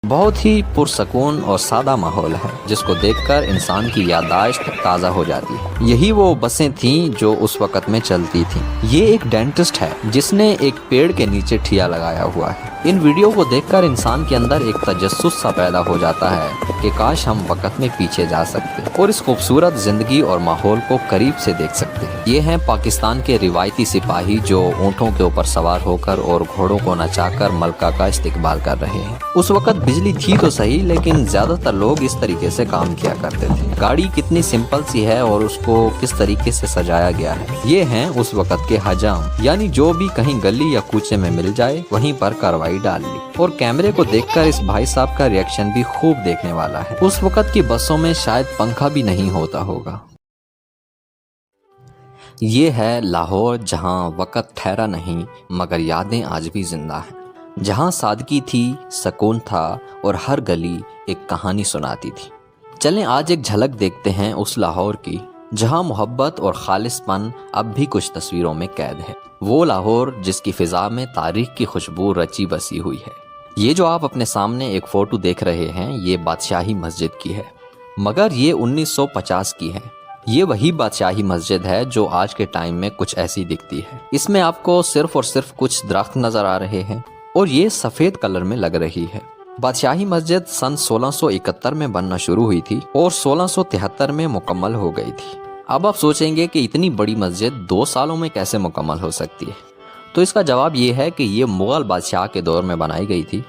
बहुत ही पुरसकून और सादा माहौल है जिसको देखकर इंसान की याददाश्त ताज़ा हो जाती है। यही वो बसें थीं जो उस वक़्त में चलती थीं। ये एक डेंटिस्ट है जिसने एक पेड़ के नीचे ठिया लगाया हुआ है। इन वीडियो को देखकर इंसान के अंदर एक तजस्सुस सा पैदा हो जाता है कि काश हम वक़्त में पीछे जा सकते और इस खूबसूरत ज़िंदगी और माहौल को करीब से देख सकते हैं। ये हैं पाकिस्तान के रिवायती सिपाही जो ऊँटों के ऊपर सवार होकर और घोड़ों को नचाकर मलका का इस्तिकबाल कर रहे हैं। उस वक़्त बिजली थी तो सही, लेकिन ज्यादातर लोग इस तरीके से काम किया करते थे। गाड़ी कितनी सिंपल सी है और उसको किस तरीके से सजाया गया है। ये हैं उस वक़्त के हजाम, यानी जो भी कहीं गली या कूचे में मिल जाए वहीं पर कार्रवाई डाल ली। और कैमरे को देखकर इस भाई साहब का रिएक्शन भी खूब देखने वाला है। उस वक़्त की बसों में शायद पंखा भी नहीं होता होगा। ये है लाहौर, जहाँ वक़्त ठहरा नहीं मगर यादें आज भी जिंदा हैं, जहाँ सादगी थी, सुकून था और हर गली एक कहानी सुनाती थी। चलें आज एक झलक देखते हैं उस लाहौर की जहाँ मोहब्बत और खालिसपन अब भी कुछ तस्वीरों में कैद है। वो लाहौर जिसकी फ़िज़ा में तारीख की खुशबू रची बसी हुई है। ये जो आप अपने सामने एक फ़ोटो देख रहे हैं ये बादशाही मस्जिद की है, मगर ये 1950 की है। ये वही बादशाही मस्जिद है जो आज के टाइम में कुछ ऐसी दिखती है। इसमें आपको सिर्फ और सिर्फ कुछ दरख्त नज़र आ रहे हैं और ये सफ़ेद कलर में लग रही है। बादशाही मस्जिद सन 1671 में बनना शुरू हुई थी और 1673 में मुकम्मल हो गई थी। अब आप सोचेंगे कि इतनी बड़ी मस्जिद 2 सालों में कैसे मुकम्मल हो सकती है, तो इसका जवाब ये है कि ये मुग़ल बादशाह के दौर में बनाई गई थी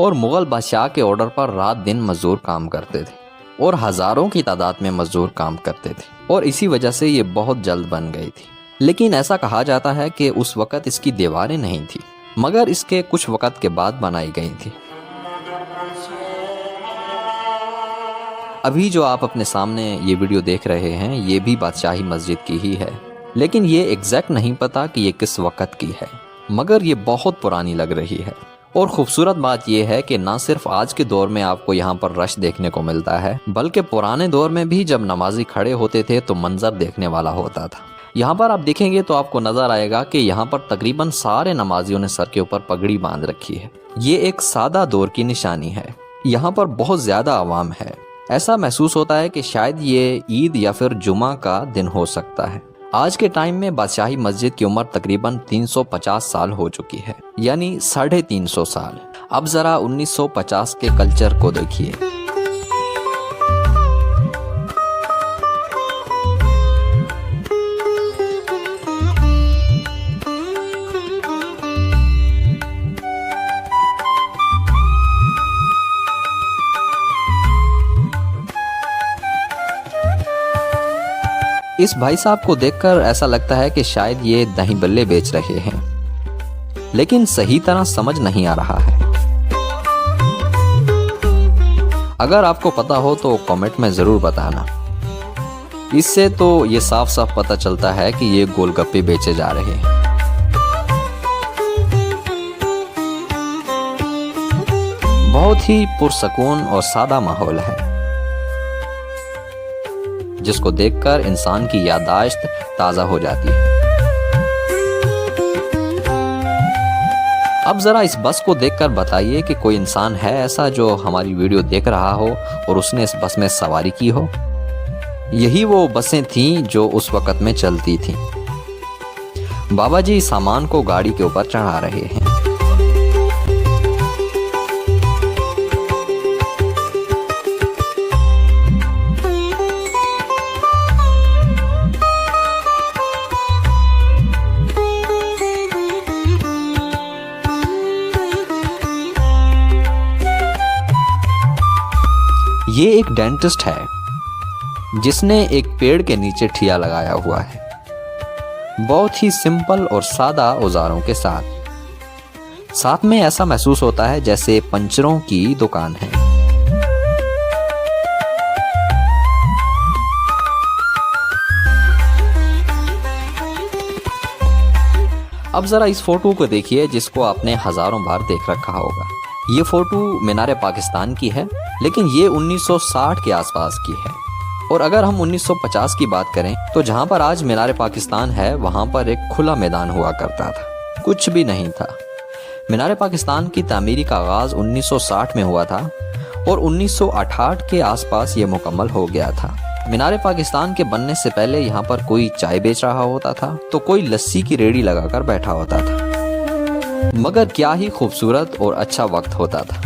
और मुग़ल बादशाह के ऑर्डर पर रात दिन मजदूर काम करते थे और हज़ारों की तादाद में मजदूर काम करते थे और इसी वजह से ये बहुत जल्द बन गई थी। लेकिन ऐसा कहा जाता है कि उस वक़्त इसकी दीवारें नहीं थी, मगर इसके कुछ वक़्त के बाद बनाई गई थी। अभी जो आप अपने सामने ये वीडियो देख रहे हैं ये भी बादशाही मस्जिद की ही है, लेकिन ये एग्जैक्ट नहीं पता कि ये किस वक़्त की है, मगर ये बहुत पुरानी लग रही है। और ख़ूबसूरत बात यह है कि ना सिर्फ आज के दौर में आपको यहाँ पर रश देखने को मिलता है, बल्कि पुराने दौर में भी जब नमाजी खड़े होते थे तो मंजर देखने वाला होता था। यहाँ पर आप देखेंगे तो आपको नज़र आएगा कि यहाँ पर तकरीबन सारे नमाजियों ने सर के ऊपर पगड़ी बांध रखी है। ये एक सादा दौर की निशानी है। यहाँ पर बहुत ज़्यादा आवाम है। ऐसा महसूस होता है कि शायद ये ईद या फिर जुमा का दिन हो सकता है। आज के टाइम में बादशाही मस्जिद की उम्र तकरीबन 350 साल हो चुकी है, यानी 350 साल। अब ज़रा 1950 के कल्चर को देखिए। इस भाई साहब को देखकर ऐसा लगता है कि शायद ये दही बल्ले बेच रहे हैं, लेकिन सही तरह समझ नहीं आ रहा है। अगर आपको पता हो तो कमेंट में ज़रूर बताना। इससे तो ये साफ साफ पता चलता है कि ये गोलगप्पे बेचे जा रहे हैं। बहुत ही पुरसकून और सादा माहौल है जिसको देखकर इंसान की याददाश्त ताज़ा हो जाती है। अब ज़रा इस बस को देखकर बताइए कि कोई इंसान है ऐसा जो हमारी वीडियो देख रहा हो और उसने इस बस में सवारी की हो। यही वो बसें थीं जो उस वक़्त में चलती थीं। बाबा जी सामान को गाड़ी के ऊपर चढ़ा रहे हैं। ये एक डेंटिस्ट है जिसने एक पेड़ के नीचे ठिया लगाया हुआ है, बहुत ही सिंपल और सादा औजारों के साथ में ऐसा महसूस होता है जैसे पंचरों की दुकान है। अब जरा इस फोटो को देखिए जिसको आपने हजारों बार देख रखा होगा। ये फोटो मीनार पाकिस्तान की है, लेकिन ये 1960 के आसपास की है। और अगर हम 1950 की बात करें तो जहाँ पर आज मीनार पाकिस्तान है वहाँ पर एक खुला मैदान हुआ करता था, कुछ भी नहीं था। मीनार पाकिस्तान की तामीरी का आगाज़ 1960 में हुआ था और 1968 के आसपास ये मुकम्मल हो गया था। मीनार पाकिस्तान के बनने से पहले यहाँ पर कोई चाय बेच रहा होता था तो कोई लस्सी की रेड़ी लगाकर बैठा होता था। मगर क्या ही खूबसूरत और अच्छा वक्त होता था।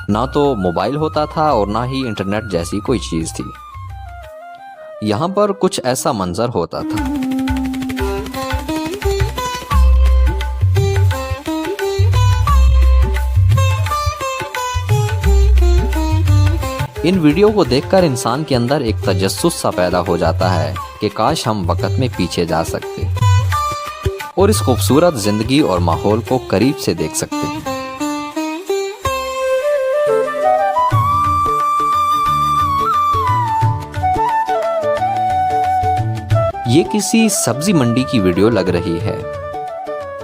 ना तो मोबाइल होता था और ना ही इंटरनेट जैसी कोई चीज़ थी। यहाँ पर कुछ ऐसा मंजर होता था। इन वीडियो को देखकर इंसान के अंदर एक तजस्सुस सा पैदा हो जाता है कि काश हम वक्त में पीछे जा सकते और इस खूबसूरत जिंदगी और माहौल को करीब से देख सकते। ये किसी सब्जी मंडी की वीडियो लग रही है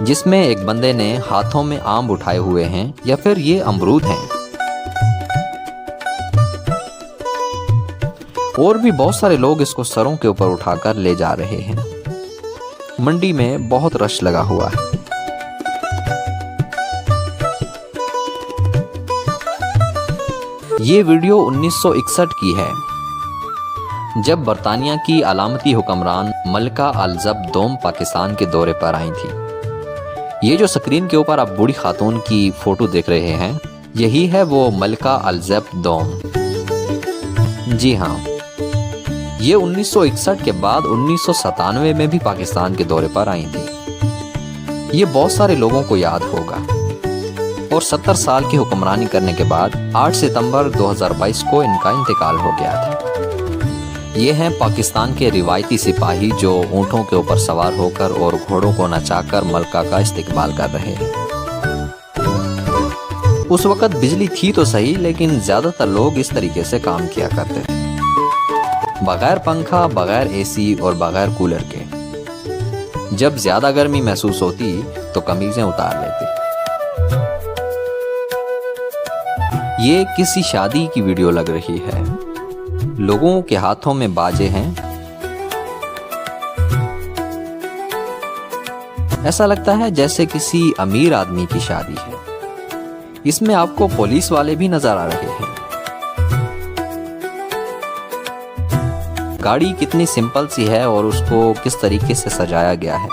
जिसमें एक बंदे ने हाथों में आम उठाए हुए हैं या फिर ये अमरूद हैं। और भी बहुत सारे लोग इसको सरों के ऊपर उठाकर ले जा रहे हैं। मंडी में बहुत रश लगा हुआ है। ये वीडियो 1961 की है जब बरतानिया की अलामती हुक्मरान मलिका अल-ज़ब दोम पाकिस्तान के दौरे पर आई थी। ये जो स्क्रीन के ऊपर आप बूढ़ी खातून की फोटो देख रहे हैं यही है वो मलिका अल-ज़ब दोम। जी हाँ, ये 1961 के बाद 1997 में भी पाकिस्तान के दौरे पर आई थी। ये बहुत सारे लोगों को याद होगा। और 70 साल की हुक्मरानी करने के बाद 8 सितंबर 2022 को इनका इंतकाल हो गया था। ये हैं पाकिस्तान के रिवायती सिपाही जो ऊँटों के ऊपर सवार होकर और घोड़ों को नचाकर मलका का इस्तेकबाल कर रहे हैं। उस वक़्त बिजली थी तो सही, लेकिन ज़्यादातर लोग इस तरीके से काम किया करते थे, बगैर पंखा, बगैर एसी और बगैर कूलर के। जब ज़्यादा गर्मी महसूस होती तो कमीज़ें उतार लेते। ये किसी शादी की वीडियो लग रही है। लोगों के हाथों में बाजे हैं। ऐसा लगता है जैसे किसी अमीर आदमी की शादी है। इसमें आपको पुलिस वाले भी नजर आ रहे हैं। गाड़ी कितनी सिंपल सी है और उसको किस तरीके से सजाया गया है।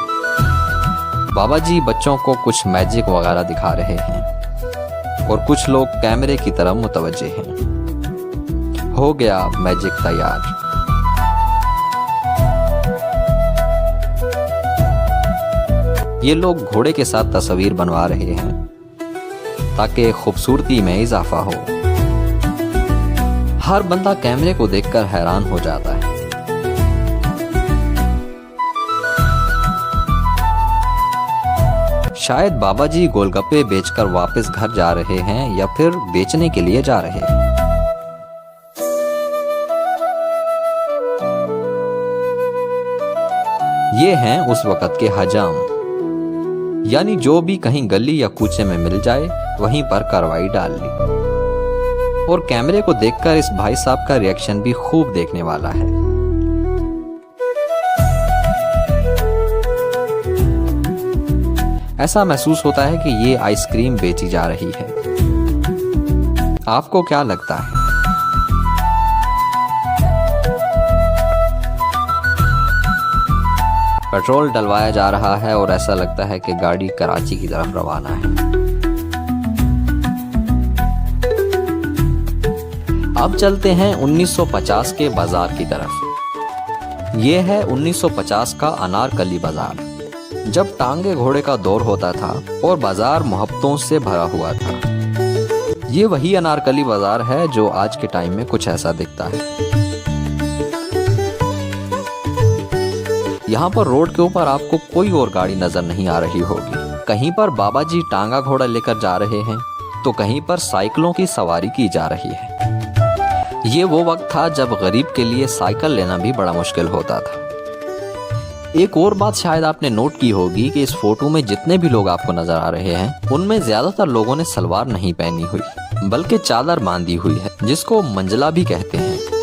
बाबा जी बच्चों को कुछ मैजिक वगैरह दिखा रहे हैं और कुछ लोग कैमरे की तरफ मुतवज्जे हैं। हो गया मैजिक तैयार। ये लोग घोड़े के साथ तस्वीर बनवा रहे हैं ताकि खूबसूरती में इजाफा हो। हर बंदा कैमरे को देखकर हैरान हो जाता है। शायद बाबा जी गोलगप्पे बेचकर वापस घर जा रहे हैं या फिर बेचने के लिए जा रहे हैं। ये हैं उस वक़्त के हजाम, यानी जो भी कहीं गली या कूचे में मिल जाए वहीं पर कार्रवाई डाल ली। और कैमरे को देखकर इस भाई साहब का रिएक्शन भी खूब देखने वाला है। ऐसा महसूस होता है कि ये आइसक्रीम बेची जा रही है। आपको क्या लगता है? पेट्रोल डलवाया जा रहा है और ऐसा लगता है कि गाड़ी कराची की तरफ रवाना है। अब चलते हैं 1950 के बाजार की तरफ। ये है 1950 का अनारकली बाजार, जब टांगे घोड़े का दौर होता था और बाजार मोहब्बतों से भरा हुआ था। ये वही अनारकली बाजार है जो आज के टाइम में कुछ ऐसा दिखता है। यहाँ पर रोड के ऊपर आपको कोई और गाड़ी नजर नहीं आ रही होगी। कहीं पर बाबा जी टांगा घोड़ा लेकर जा रहे हैं तो कहीं पर साइकिलों की सवारी की जा रही है। ये वो वक्त था जब गरीब के लिए साइकिल लेना भी बड़ा मुश्किल होता था। एक और बात शायद आपने नोट की होगी कि इस फोटो में जितने भी लोग आपको नजर आ रहे हैं उनमें ज्यादातर लोगों ने सलवार नहीं पहनी हुई बल्कि चादर बांधी हुई है, जिसको मंजला भी कहते हैं।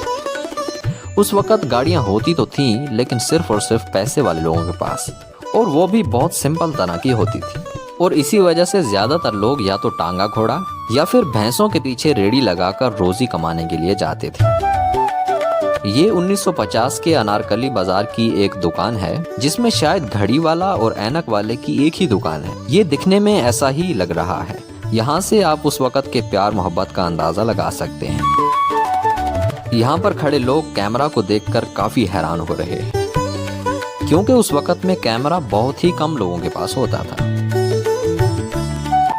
उस वक्त गाड़ियां होती तो थीं, लेकिन सिर्फ और सिर्फ पैसे वाले लोगों के पास, और वो भी बहुत सिंपल तरह की होती थी। और इसी वजह से ज्यादातर लोग या तो टांगा घोड़ा या फिर भैंसों के पीछे रेडी लगाकर रोजी कमाने के लिए जाते थे। ये 1950 के अनारकली बाजार की एक दुकान है जिसमें शायद घड़ी वाला और ऐनक वाले की एक ही दुकान है। ये दिखने में ऐसा ही लग रहा है। यहाँ से आप उस वक़्त के प्यार मोहब्बत का अंदाजा लगा सकते हैं। यहाँ पर खड़े लोग कैमरा को देखकर काफी हैरान हो रहे हैं, क्योंकि उस वक़्त में कैमरा बहुत ही कम लोगों के पास होता था।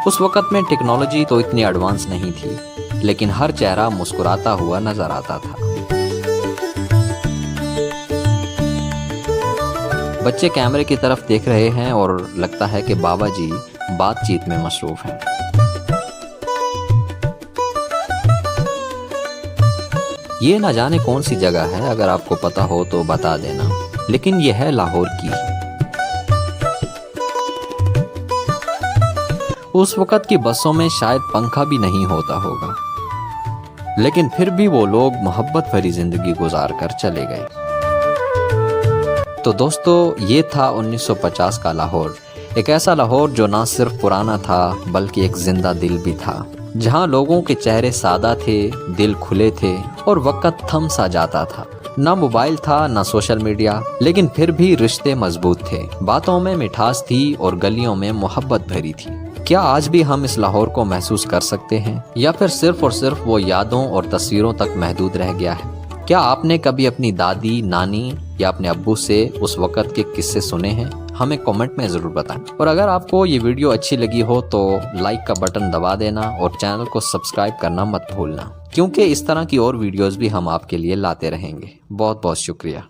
उस वक़्त में टेक्नोलॉजी तो इतनी एडवांस नहीं थी, लेकिन हर चेहरा मुस्कुराता हुआ नजर आता था। बच्चे कैमरे की तरफ देख रहे हैं और लगता है कि बाबा जी बातचीत में मसरूफ हैं। ये ना जाने कौन सी जगह है, अगर आपको पता हो तो बता देना, लेकिन यह है लाहौर की। उस वक़्त की बसों में शायद पंखा भी नहीं होता होगा, लेकिन फिर भी वो लोग मोहब्बत भरी जिंदगी गुजार कर चले गए। तो दोस्तों, ये था 1950 का लाहौर। एक ऐसा लाहौर जो ना सिर्फ पुराना था बल्कि एक जिंदा दिल भी था, जहाँ लोगों के चेहरे सादा थे, दिल खुले थे और वक़्त थम सा जाता था। ना मोबाइल था ना सोशल मीडिया, लेकिन फिर भी रिश्ते मजबूत थे। बातों में मिठास थी और गलियों में मोहब्बत भरी थी। क्या आज भी हम इस लाहौर को महसूस कर सकते हैं, या फिर सिर्फ और सिर्फ वो यादों और तस्वीरों तक महदूद रह गया है? क्या आपने कभी अपनी दादी, नानी या अपने अब्बू से उस वक़्त के किस्से सुने हैं? हमें कमेंट में ज़रूर बताएं। और अगर आपको ये वीडियो अच्छी लगी हो तो लाइक का बटन दबा देना और चैनल को सब्सक्राइब करना मत भूलना, क्योंकि इस तरह की और वीडियोस भी हम आपके लिए लाते रहेंगे। बहुत बहुत शुक्रिया।